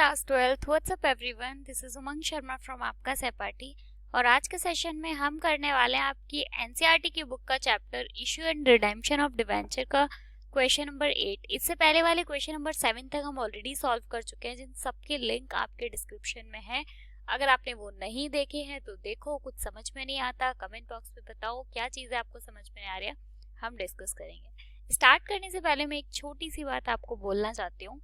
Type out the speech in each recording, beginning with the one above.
Class 12th WhatsApp everyone, this is Umang Sharma from आपका सहपाठी। और आज के सेशन में हम करने वाले हैं आपकी एनसीईआरटी की बुक का chapter issue and redemption of debenture का क्वेश्चन नंबर 8। इससे पहले वाले क्वेश्चन नंबर 7 तक हम ऑलरेडी सॉल्व कर चुके हैं, जिन सबके लिंक आपके डिस्क्रिप्शन में है। अगर आपने वो नहीं देखे हैं तो देखो, कुछ समझ में नहीं आता कमेंट बॉक्स में बताओ क्या चीज़ें आपको समझ में आ रही है, हम डिस्कस करेंगे। स्टार्ट करने से पहले मैं एक छोटी सी बात आपको बोलना चाहती हूँ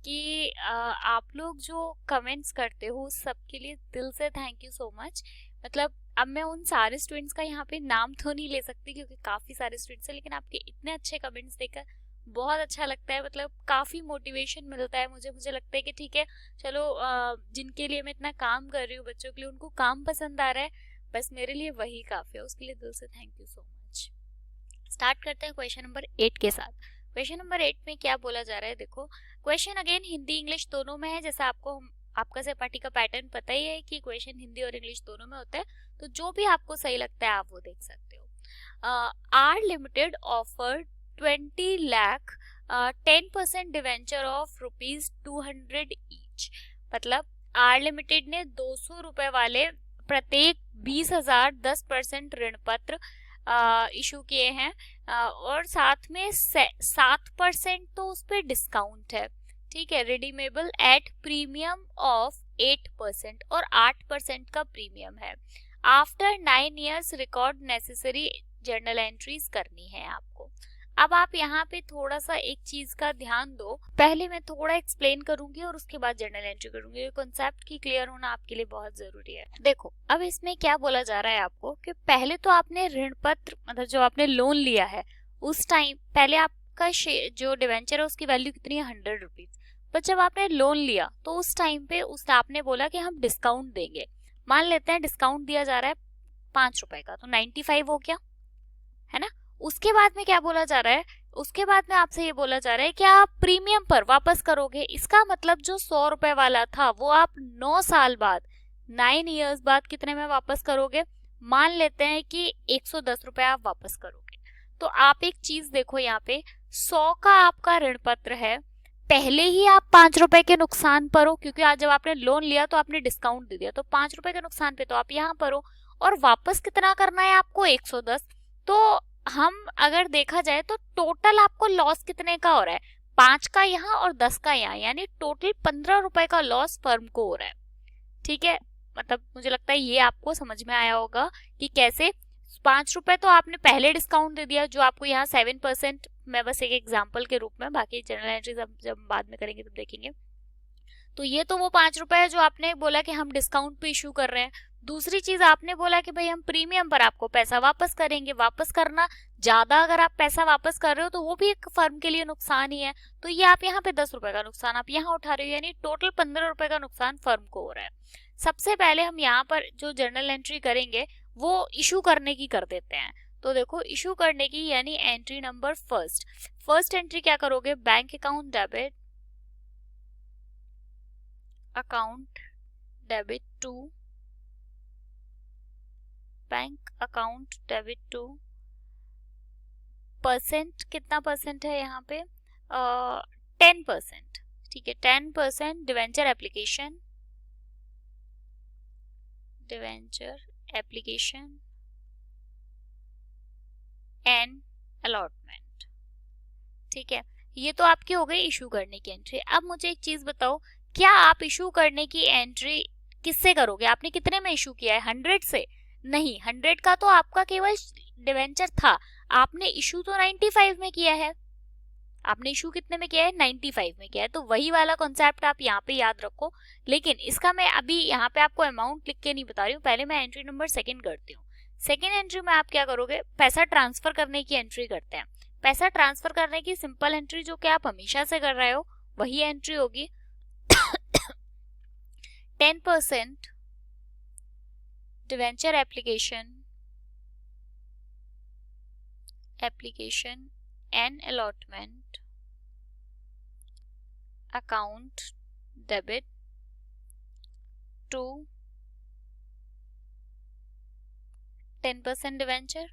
कि आप लोग जो कमेंट्स करते हो उस सबके लिए दिल से थैंक यू सो मच। मतलब अब मैं उन सारे स्टूडेंट्स का यहाँ पे नाम तो नहीं ले सकती क्योंकि काफ़ी सारे स्टूडेंट्स हैं, लेकिन आपके इतने अच्छे कमेंट्स देखकर बहुत अच्छा लगता है। मतलब काफ़ी मोटिवेशन मिलता है मुझे लगता है कि ठीक है चलो, जिनके लिए मैं इतना काम कर रही हूँ बच्चों के लिए, उनको काम पसंद आ रहा है, बस मेरे लिए वही काफ़ी है। उसके लिए दिल से thank you so much. Start करते हैं क्वेश्चन नंबर 8 के साथ। क्वेश्चन नंबर 8 में क्या बोला जा रहा है, देखो क्वेश्चन अगेन हिंदी इंग्लिश दोनों में है। जैसा आपको आपका सहपाठी का पैटर्न पता ही है कि क्वेश्चन हिंदी और इंग्लिश दोनों में होता है, तो जो भी आपको सही लगता है आप वो देख सकते हो। R limited offered 20 lakh 10% debenture of ₹200 each. मतलब आर लिमिटेड ने 200 रुपए वाले प्रत्येक 20,000 10% ऋण पत्र इशू किए हैं, और साथ में 7% तो उस पर डिस्काउंट है। ठीक है, रिडीमेबल एट प्रीमियम ऑफ 8% और 8% का प्रीमियम है। After 9 years record necessary journal entries करनी है आपको। अब आप यहाँ पे थोड़ा सा एक चीज का ध्यान दो, पहले मैं थोड़ा एक्सप्लेन करूंगी और उसके बाद जर्नल एंट्री करूंगी। ये कॉन्सेप्ट की क्लियर होना आपके लिए बहुत जरूरी है। देखो अब इसमें क्या बोला जा रहा है आपको कि पहले तो आपने ऋण पत्र, मतलब जो आपने लोन लिया है उस टाइम पहले आपका जो डिवेंचर है उसकी वैल्यू कितनी है, 100 रुपीज। पर जब आपने लोन लिया तो उस टाइम पे आपने बोला कि हम डिस्काउंट देंगे। मान लेते हैं डिस्काउंट दिया जा रहा है 5 रुपए का, तो 95 हो गया, है ना। उसके बाद में क्या बोला जा रहा है, उसके बाद में आपसे ये बोला जा रहा है कि आप प्रीमियम पर वापस करोगे। इसका मतलब जो 100 रुपए वाला था वो आप 9 साल बाद 9 years बाद कितने में वापस करोगे। मान लेते हैं कि 110 रुपए आप वापस करोगे। तो आप एक चीज देखो, यहाँ पे 100 का आपका ऋण पत्र है, पहले ही आप 5 रुपए के नुकसान पर हो, क्योंकि आज जब आपने लोन लिया तो आपने डिस्काउंट दे दिया, तो 5 रुपए के नुकसान पे तो आप यहाँ पर हो। और वापस कितना करना है आपको, 110। तो हम अगर देखा जाए तो टोटल आपको लॉस कितने का हो रहा है, 5 का यहाँ और 10 का यहाँ, यानी टोटल 15 रुपए का लॉस फर्म को हो रहा है। ठीक है, मतलब मुझे लगता है ये आपको समझ में आया होगा कि कैसे 5 रुपए तो आपने पहले डिस्काउंट दे दिया जो आपको यहाँ 7%, मैं बस एक एग्जाम्पल के रूप में, बाकी जनरल एंट्रीज जब बाद में करेंगे तब देखेंगे। तो ये तो वो 5 रुपए है जो आपने बोला कि हम डिस्काउंट पे इशू कर रहे हैं। दूसरी चीज आपने बोला कि भाई हम प्रीमियम पर आपको पैसा वापस करेंगे। वापस करना ज्यादा, अगर आप पैसा वापस कर रहे हो तो वो भी एक फर्म के लिए नुकसान ही है। तो ये आप यहाँ पे 10 रुपए का नुकसान आप यहाँ उठा रहे हो, यानी टोटल 15 रुपए का नुकसान फर्म को हो रहा है। सबसे पहले हम यहाँ पर जो जर्नल एंट्री करेंगे वो इशू करने की कर देते हैं। तो देखो इशू करने की, यानी एंट्री नंबर फर्स्ट एंट्री क्या करोगे, bank account debit to bank account debit to percent, कितना परसेंट है यहाँ पे, 10%। ठीक है, 10% डिवेंचर एप्लीकेशन एंड अलॉटमेंट। ठीक है, ये तो आपकी हो गई इशू करने की एंट्री। अब मुझे एक चीज बताओ, क्या आप इशू करने की एंट्री किससे करोगे, आपने कितने में इशू किया है, 100 से? नहीं, 100 का तो आपका केवल डिवेंचर था, आपने इशू तो 95 में किया है। आपने इशू कितने में किया है, 95 में किया है। तो वही वाला कॉन्सेप्ट आप यहाँ पे याद रखो। लेकिन इसका मैं अभी यहाँ पे आपको अमाउंट लिख के नहीं बता रही हूँ, पहले मैं एंट्री नंबर 2 करती हूँ। सेकेंड एंट्री में आप क्या करोगे, पैसा ट्रांसफर करने की एंट्री करते हैं। पैसा ट्रांसफर करने की सिंपल एंट्री जो कि आप हमेशा से कर रहे हो वही एंट्री होगी। 10% debenture application and allotment account debit to 10% debenture,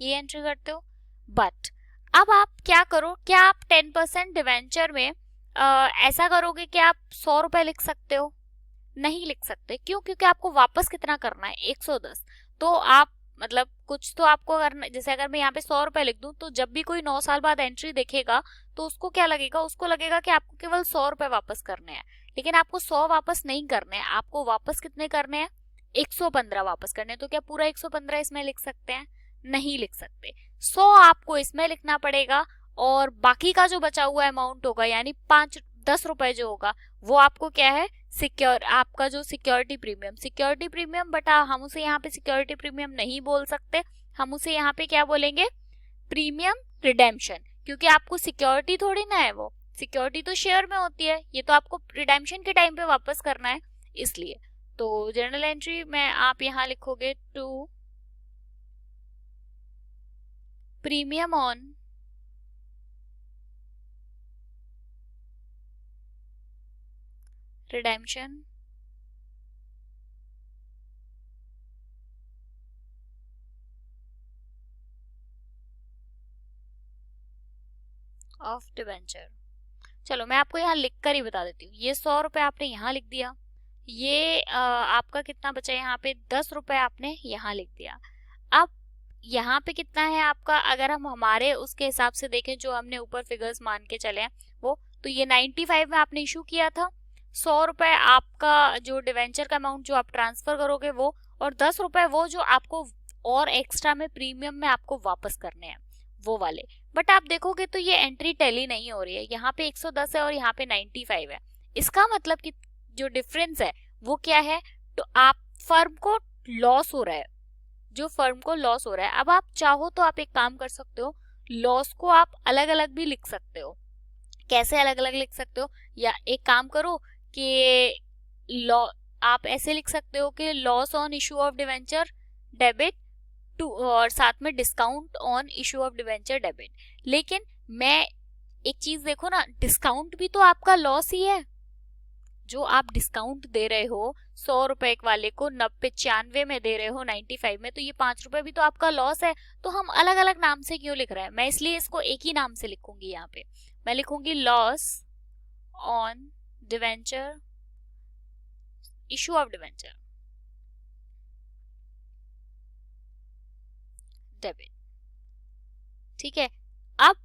ये एंट्री करते हो। बट अब आप क्या करो, क्या आप 10% डिवेंचर में ऐसा करोगे कि आप 100 रुपए लिख सकते हो? नहीं लिख सकते। क्यों? क्योंकि आपको वापस कितना करना है, 110। तो आप मतलब कुछ तो आपको करना, जैसे अगर मैं यहाँ पे 100 रुपए लिख दूं तो जब भी कोई 9 साल बाद एंट्री देखेगा तो उसको क्या लगेगा, उसको लगेगा कि आपको केवल 100 रुपए वापस करने हैं। लेकिन आपको 100 वापस नहीं करने हैं, आपको वापस कितने करने हैं, 115 वापस करने हैं। तो क्या पूरा 115 इसमें लिख सकते हैं? नहीं लिख सकते। 100 आपको इसमें लिखना पड़ेगा और बाकी का जो बचा हुआ अमाउंट होगा यानी 5-10 रुपए जो होगा वो आपको क्या है, सिक्योर, आपका जो security premium, security premium, but हम उसे यहाँ पे सिक्योरिटी प्रीमियम नहीं बोल सकते, हम उसे यहाँ पे क्या बोलेंगे, प्रीमियम रिडेम्पशन। क्योंकि आपको सिक्योरिटी थोड़ी ना है, वो सिक्योरिटी तो शेयर में होती है, ये तो आपको रिडेम्पशन के टाइम पे वापस करना है इसलिए। तो जर्नल एंट्री में आप यहाँ लिखोगे to premium on redemption of debenture. चलो मैं आपको यहाँ लिख कर ही बता देती हूँ। ये 100 रुपए आपने यहाँ लिख दिया, ये आपका कितना बचा यहाँ पे, 10 रुपए आपने यहाँ लिख दिया। अब यहाँ पे कितना है आपका, अगर हम हमारे उसके हिसाब से देखें जो हमने ऊपर फिगर्स मान के चले हैं वो, तो ये 95 में आपने इशू किया था, 100 रुपए आपका जो डिवेंचर का अमाउंट जो आप ट्रांसफर करोगे वो, और 10 रुपए वो जो आपको और एक्स्ट्रा में प्रीमियम में आपको वापस करने हैं वो वाले। बट आप देखोगे तो ये एंट्री टैली नहीं हो रही है, यहाँ पे 110 है और यहाँ पे 95 है। इसका मतलब कि जो डिफरेंस है वो क्या है, तो आप फर्म को लॉस हो रहा है, जो फर्म को लॉस हो रहा है। अब आप चाहो तो आप एक काम कर सकते हो, लॉस को आप अलग अलग भी लिख सकते हो। कैसे अलग अलग लिख सकते हो, या एक काम करो कि लॉ आप ऐसे लिख सकते हो कि loss on issue of debenture debit to, और साथ में discount on issue of debenture debit. लेकिन मैं एक चीज देखो ना, डिस्काउंट भी तो आपका लॉस ही है। जो आप डिस्काउंट दे रहे हो 100 रुपए वाले को 95 में दे रहे हो 95 में, तो ये 5 रुपए भी तो आपका लॉस है। तो हम अलग अलग नाम से क्यों लिख रहे हैं, मैं इसलिए इसको एक ही नाम से लिखूंगी। यहाँ पे मैं लिखूंगी loss on debenture, issue of debenture debit. ठीक है, अब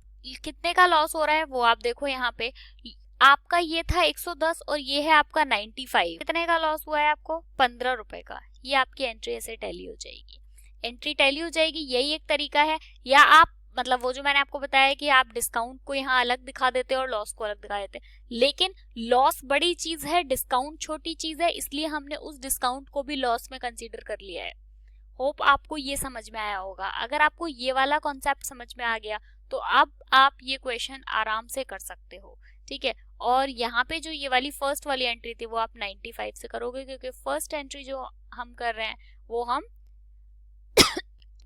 कितने का लॉस हो रहा है वो आप देखो, यहाँ पे आपका ये था 110 और ये है आपका 95। कितने का लॉस हुआ है आपको, 15 रुपए का। ये आपकी एंट्री ऐसे टैली हो जाएगी, एंट्री टैली हो जाएगी। यही एक तरीका है। या आप मतलब वो जो मैंने आपको बताया कि आप डिस्काउंट को यहाँ अलग दिखा देते और लॉस को अलग दिखा देते, लेकिन लॉस बड़ी चीज है, डिस्काउंट छोटी चीज है, इसलिए हमने उस डिस्काउंट को भी लॉस में कंसीडर कर लिया है। होप आपको ये समझ में आया होगा। अगर आपको ये वाला कॉन्सेप्ट समझ में आ गया तो अब आप ये क्वेश्चन आराम से कर सकते हो। ठीक है, और यहाँ पे जो ये वाली फर्स्ट वाली एंट्री थी वो आप 95 से करोगे, क्योंकि फर्स्ट एंट्री जो हम कर रहे हैं वो हम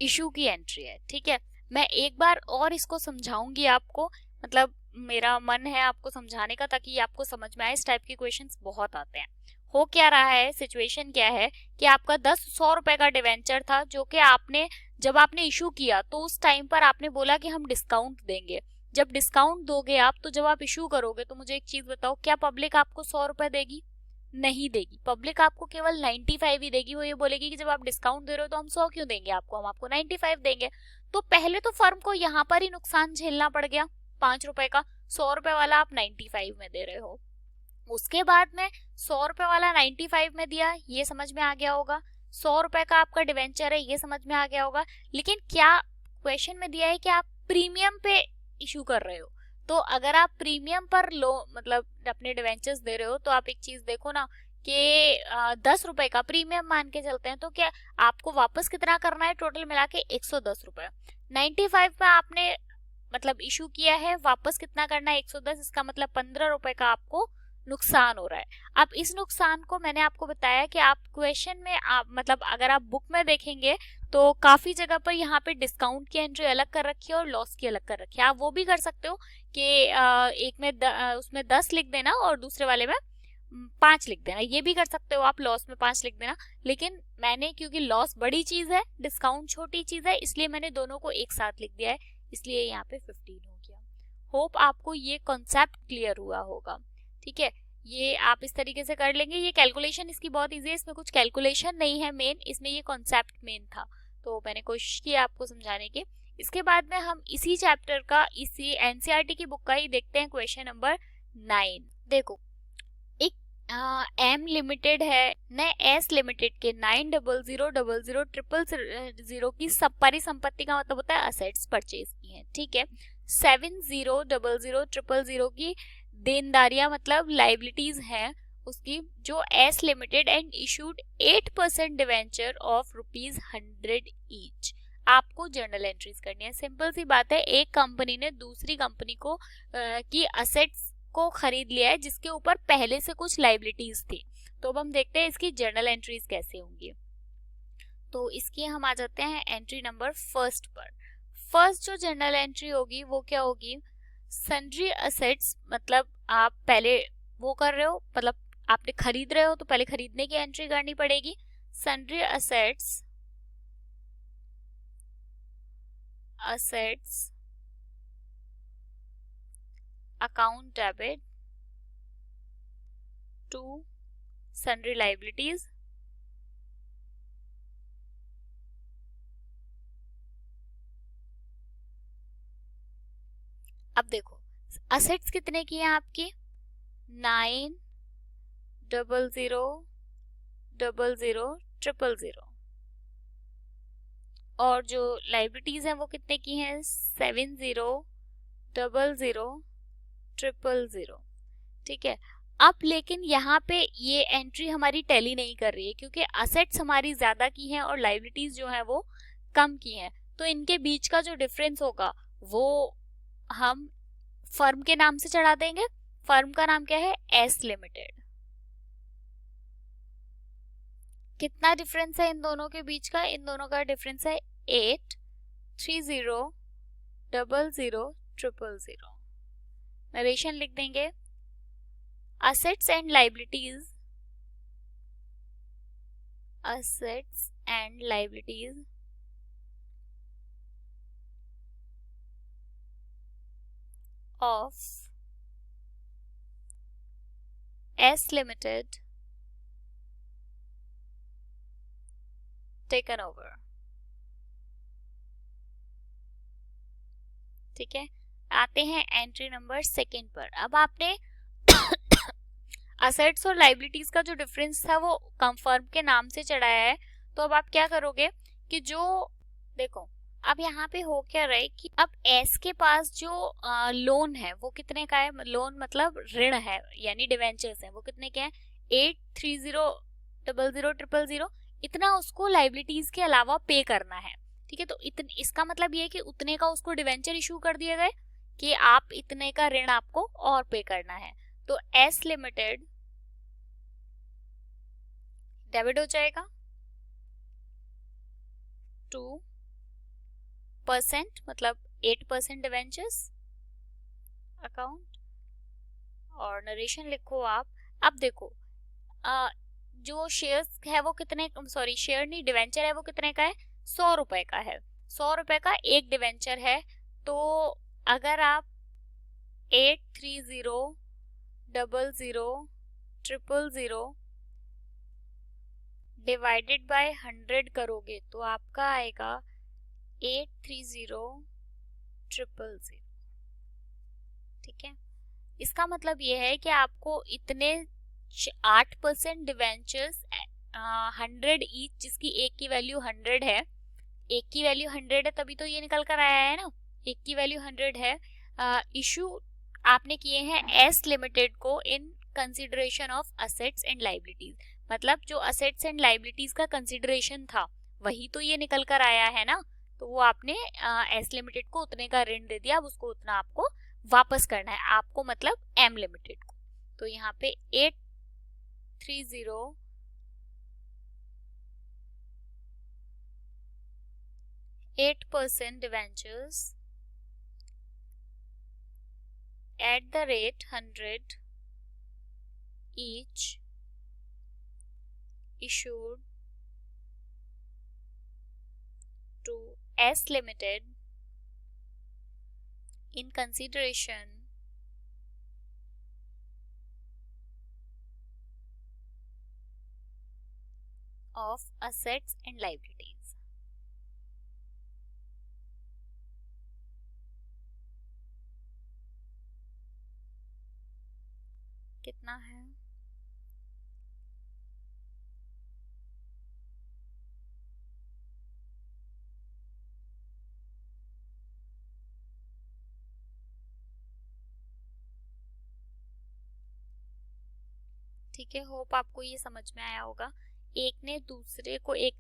इशू की एंट्री है। ठीक है, मैं एक बार और इसको समझाऊंगी आपको, मतलब मेरा मन है आपको समझाने का ताकि आपको समझ में आए। इस टाइप के क्वेश्चंस बहुत आते हैं। हो क्या रहा है, सिचुएशन क्या है कि आपका 100 रुपए का डिवेंचर था जो कि आपने जब आपने इशू किया तो उस टाइम पर आपने बोला कि हम डिस्काउंट देंगे। जब डिस्काउंट दोगे आप, तो जब आप इशू करोगे तो मुझे एक चीज बताओ, क्या पब्लिक आपको 100 रुपए देगी? नहीं देगी। पब्लिक आपको केवल 95 ही देगी। वो ये बोलेगी कि जब आप डिस्काउंट दे रहे हो तो हम 100 क्यों देंगे आपको, हम आपको 95 देंगे। तो पहले तो फर्म को यहाँ पर ही नुकसान झेलना पड़ गया 5 रुपए का, 100 रुपए वाला आप 95 में दे रहे हो। उसके बाद में 100 रुपए वाला 95 में दिया, ये समझ में आ गया होगा। 100 रुपए का आपका डिवेंचर है, ये समझ में आ गया होगा। लेकिन क्या क्वेश्चन में दिया है कि आप प्रीमियम पे इशू कर रहे हो, तो अगर आप प्रीमियम पर लो मतलब अपने डिवेंचर्स दे रहे हो तो आप एक चीज देखो ना कि 10 रुपए का प्रीमियम मान के चलते हैं, तो क्या आपको वापस कितना करना है, टोटल मिला के 110 रुपए। 95 में आपने मतलब इशू किया है, वापस कितना करना है, 110। इसका मतलब 15 रुपए का आपको नुकसान हो रहा है। अब इस नुकसान को मैंने आपको बताया कि आप क्वेश्चन में आप मतलब अगर आप बुक में देखेंगे तो काफी जगह पर यहाँ पे डिस्काउंट की एंट्री अलग कर रखी है और लॉस की अलग कर रखी है। आप वो भी कर सकते हो कि एक में उसमें 10 लिख देना और दूसरे वाले में 5 लिख देना, ये भी कर सकते हो आप, लॉस में 5 लिख देना। लेकिन मैंने क्योंकि लॉस बड़ी चीज है, डिस्काउंट छोटी चीज है, इसलिए मैंने दोनों को एक साथ लिख दिया है, इसलिए यहाँ पे 15 हो गया। होप आपको ये कॉन्सेप्ट क्लियर हुआ होगा। ठीक है, ये आप इस तरीके से कर लेंगे। ये कैलकुलेशन इसकी बहुत इजी है, इसमें कुछ कैलकुलेशन नहीं है मेन, इसमें ये कॉन्सेप्ट मेन था, तो मैंने कोशिश की आपको समझाने की। इसके बाद में हम इसी चैप्टर का, इसी एनसीईआरटी की बुक का ही देखते हैं क्वेश्चन नंबर 9। देखो, एक एम लिमिटेड है न एस लिमिटेड के 90000000 की सब परिसंपत्ति का मतलब होता है असेट्स परचेज की है। ठीक है, 70000000 की देनदारियां मतलब लाइबिलिटीज हैं उसकी, जो S limited and issued 8% debenture of ₹100 each. आपको जर्नल एंट्रीज करनी है। सिंपल सी बात है, एक कंपनी ने दूसरी कंपनी को की असेट्स को खरीद लिया है जिसके ऊपर पहले से कुछ लाइबिलिटीज थी। तो अब हम देखते हैं इसकी जर्नल एंट्रीज कैसे होंगी। तो इसकी हम आ जाते हैं एंट्री नंबर फर्स्ट पर। फर्स्ट जो जर्नल एंट्री होगी वो क्या होगी, सन्ड्री असेट्स, मतलब आप पहले वो कर रहे हो, मतलब आपने खरीद रहे हो तो पहले खरीदने की एंट्री करनी पड़ेगी। Sundry assets account debit to sundry liabilities. अब देखो असेट्स कितने की हैं आपकी, 900000000, और जो लाइबिलिटीज हैं वो कितने की हैं, 70000000। ठीक है, अब लेकिन यहाँ पे ये एंट्री हमारी टैली नहीं कर रही है क्योंकि असेट्स हमारी ज्यादा की हैं और लाइबिलिटीज जो है वो कम की हैं। तो इनके बीच का जो डिफरेंस होगा वो हम फर्म के नाम से चढ़ा देंगे। फर्म का नाम क्या है, एस लिमिटेड। कितना डिफरेंस है इन दोनों के बीच का, इन दोनों का डिफरेंस है 830000000। नरेशन लिख देंगे, assets and liabilities of S Limited taken over। ठीक है, आते हैं एंट्री नंबर सेकेंड पर। अब आपने असेट्स और लाइबिलिटीज का जो डिफरेंस था वो फर्म के नाम से चढ़ाया है। तो अब आप क्या करोगे कि जो देखो, अब यहाँ पे हो क्या रहा है कि अब एस के पास जो लोन है वो कितने का है, लोन मतलब ऋण है यानी डिवेंचर्स है, वो कितने के हैं, 830000000। इतना उसको लाइबिलिटीज के अलावा पे करना है। ठीक है, तो इसका मतलब ये है कि उतने का उसको डिवेंचर इशू कर दिए गए कि आप इतने का ऋण आपको और पे करना है। तो एस लिमिटेड डेबिट हो जाएगा 2%, मतलब 8% डिवेंचर्स अकाउंट, और नरेशन लिखो आप। अब देखो जो शेयर्स है वो कितने, सॉरी शेयर नहीं, डिवेंचर है वो कितने का है, 100 रुपए का है। 100 रुपए का एक डिवेंचर है। तो अगर आप 830000000 डिवाइडेड बाय 100 करोगे तो आपका आएगा 8300000। ठीक है, इसका मतलब ये है कि आपको इतने 8% डिवेंचर्स 100 ईच, जिसकी एक की वैल्यू 100 है, एक की वैल्यू 100 है तभी तो ये निकल कर आया है ना, एक की वैल्यू 100 है, इशू आपने किए हैं एस लिमिटेड को in consideration of assets and liabilities. मतलब जो असेट्स एंड लाइबिलिटीज का कंसिडरेशन था वही तो ये निकल कर आया है ना, तो वो आपने एस लिमिटेड को उतने का ऋण दे दिया, अब उसको उतना आपको वापस करना है, आपको मतलब एम लिमिटेड को। तो यहाँ पे 8% debentures at the rate 100 each issued to S Limited in consideration of assets and liabilities. कितना है? ठीक है, होप आपको ये समझ में आया होगा। एक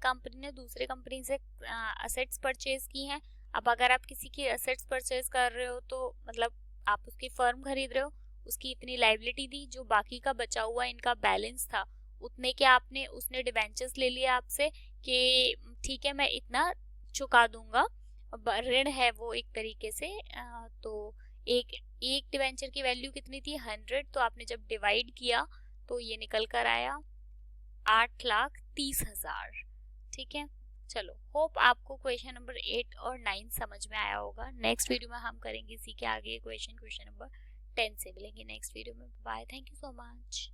कंपनी ने दूसरे कंपनी से असेट्स परचेज की हैं। अब अगर आप किसी की असेट्स परचेज कर रहे हो तो मतलब आप उसकी फर्म खरीद रहे हो, उसकी इतनी लाइबिलिटी दी, जो बाकी का बचा हुआ इनका बैलेंस था उतने के आपने उसने डिवेंचर्स ले लिया आपसे कि ठीक है मैं इतना चुका दूंगा, ऋण है वो एक तरीके से। तो एक एक डिवेंचर की वैल्यू कितनी थी? 100। तो आपने जब डिवाइड किया तो ये निकल कर आया 8,30,000। ठीक है, चलो होप आपको क्वेश्चन नंबर 8 और 9 समझ में आया होगा। नेक्स्ट वीडियो में हम करेंगे इसी के आगे क्वेश्चन नंबर 10 से। मिलेंगे नेक्स्ट वीडियो में। Bye, thank you so much.